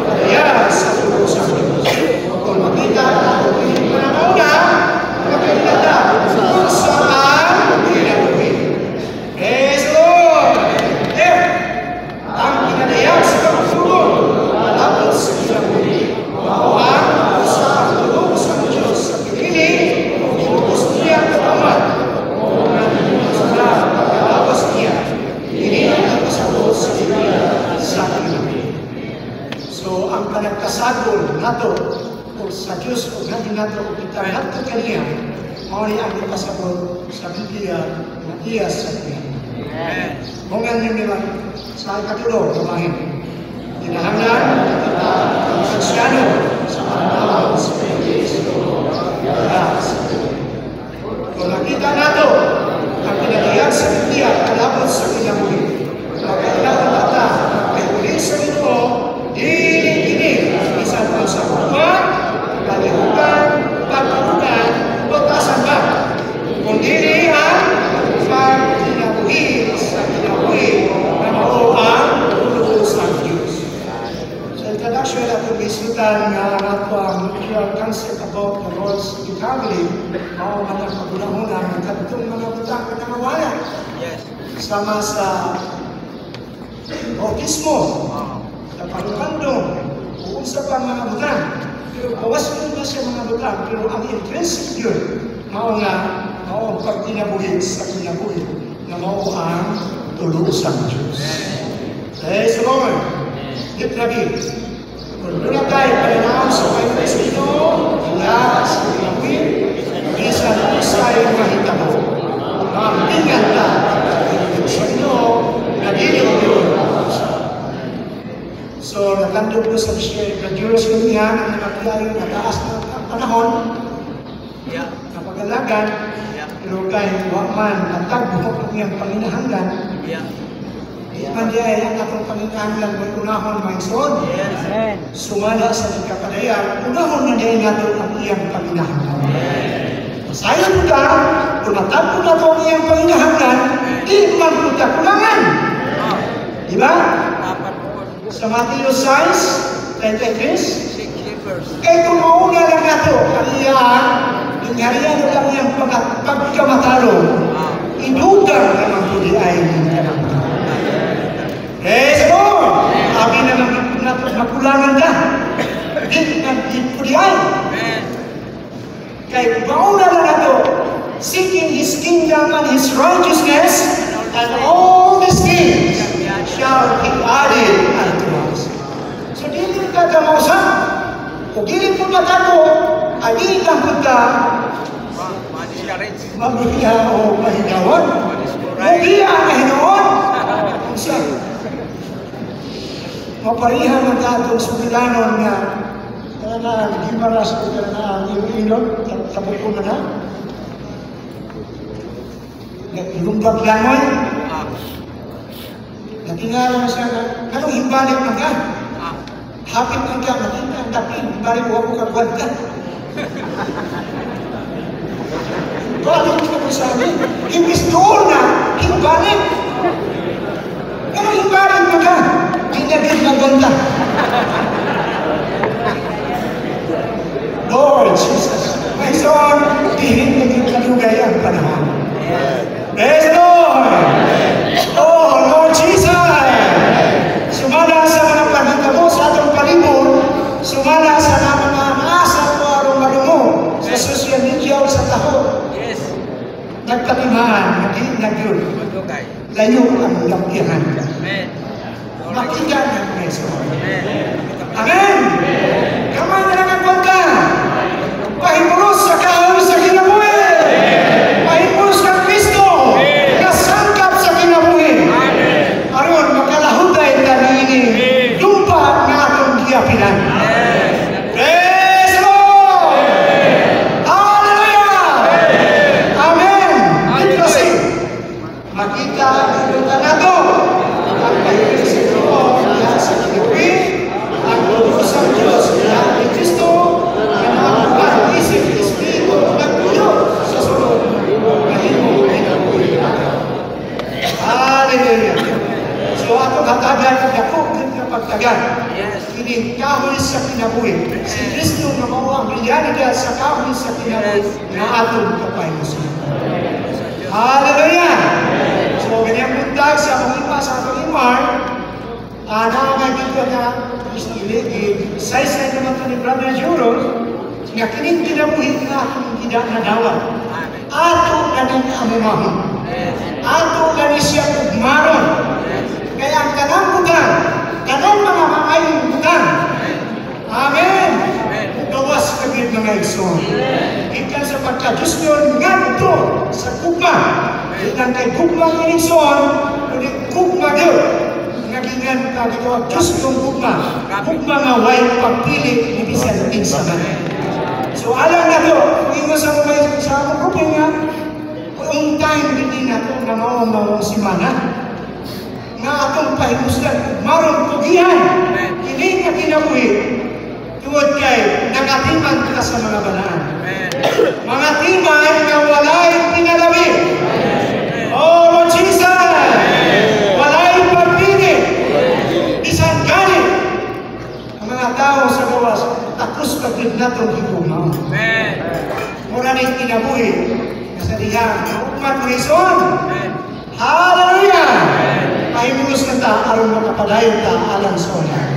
kaya sa tulo sa Diyos. Kung makita panagkasagol nato o sa Diyos o gani nato o kita nato kaniya, mauni ang ipasabot sa Biblia na iya sa kaniya. Mungan niyo nila sa ikatulo, kumahin. Kinahanglan kita ang Kristyano sa panahon sa Kristo. Kung nakita nato ang pinagayag sa Biblia kalabot sa kinabuhi, magkailangan nata ay uli sa ito, dili-dili isang pang sa kuwan, kalihukan, pagkakukan, o kasamba. Kung dili ang pag-kinabuhi sa kinabuhi na mao ang lubos ng Diyos. Sa introduction at pag-isutan na nato ang mutual concept about the Lord's family, mao man ang pagulahunang ng katong mga butang na mawala. Sama sa bautismo, sa pagkandong, kung sa pang mga butang. Pero bawas mo na siya mga butang, pero ang intrinsic yun, mao ang pagkinabuhi sa kinabuhi, na mao ang tulusan Diyos. Praise the Lord! Get ready. Kung muna tayo palinahon sa Panginoon, kaya sa kinabuhi, isang isa'y mahitabo. Maambingan na sa inyo, nagiging yun. So, natandog ko sa Diyos ko niya na nakakiyayo na taas na panahon, napagalagan, pero kay Wakman, natagbo ko niyang panginahanglan, di man di ay ang atong panginahanglan may unahon may son, sumala sa nagkapadaya, unahon na di nato ang iyang panginahanglan. Saya po ka, kung natagbo na po ang iyang panginahanglan, di man po ka kulangan. Diba? Sa Matthew 6:33, kung mauna lang nato ang iyang ingharian ng iyang pagkamatalo, inugang naman po di ay kanang. Praise the Lord! Abi naman nato makulangan ka. Di po di ay. Kaya mauna lang nato, seeking His kingdom and His righteousness, and all these things shall be added unto us. So, dili ka kamausan, kung dili po matako, ay lang po ka mabuhiya o mahinawan. Mabuhiya ang mahinawan. Isa, maparihan ang atong sumilanon nga di maras ko na ang iyon, sabot ko na na. Lumbag langoy. Natingala na siya na, anong himbalik na ka? Hapit na ka, nakita ang tapin, himbalik mo ako kagwad ka. Bakit ka mo sabi? Imbis doon na, himbalik. Anong himbalik na ka? Hinagin na ganda. Lord Jesus, my son, dihin naging kalugay ang panahon. Praise the Lord! Oh, Lord Jesus! Sumala sa mga panghitabo sa atong palibot, sumala sa mga maasa o arong-arong mo, sa social media o sa taho. Nagkatimaan, nagyun. Layo ang lakihan. Makita ng Yeso. Amen! Kamay na lang ang pagka! Pahimulos sa kahoy sa kinabuhi! Pahimulos ka Kristo! Nasangkap sa kinabuhi! Aron, makalahuday na nini lupa na atong giyapinan. Praise the Lord! Hallelujah! Amen! Ito kasi, makita ang nato ang pahimulos sa kinabuhi sa kinabuhi, ang lubos sa Diyos ni Kristo, hallelujah. So atong hatagan ako kung pagtagan. Kini kahoy sa kinabuhi. Si Kristo na mao ang realidad sa kahoy sa kinabuhi na atong kapayusan. Hallelujah. So ganyan buntag sa mga sa atong imar, nga dito na say naman ito ni Brother Juro, nga kining kinabuhi nga atong ginadawa. Ato na din amumahon. Ato na ni siya kugmaron. Kaya ang kanang bugang, kanang mga maayong bugang, Ison. Ikan sa pagka-Diyos yun ngadto sa gugma. Ikan kay gugma ng Ison, kundi gugma yun. Nagingan ka dito, Diyos yung gugma. Gugma nga way pagpili, hindi siya sa man. So alam na to, kung imo sa mga sa ako grupin nga, kung time hindi na to na mawang simana, nga atong pahimuslan, marong tugihan, hindi ka kinabuhi, tuwad kay nakatiman ka sa mga banaan. Mga timan na walay pinalabi. Oh, Lord Jesus! Walay pagpili. Bisan galit. Ang mga tao sa gawas, takos pagpili na itong hikumaw. Mura na yung kinabuhi. Nasa diha, umat mo ison. Hallelujah! Pahimulos na ta, aron makapadayon ta, alang sa una.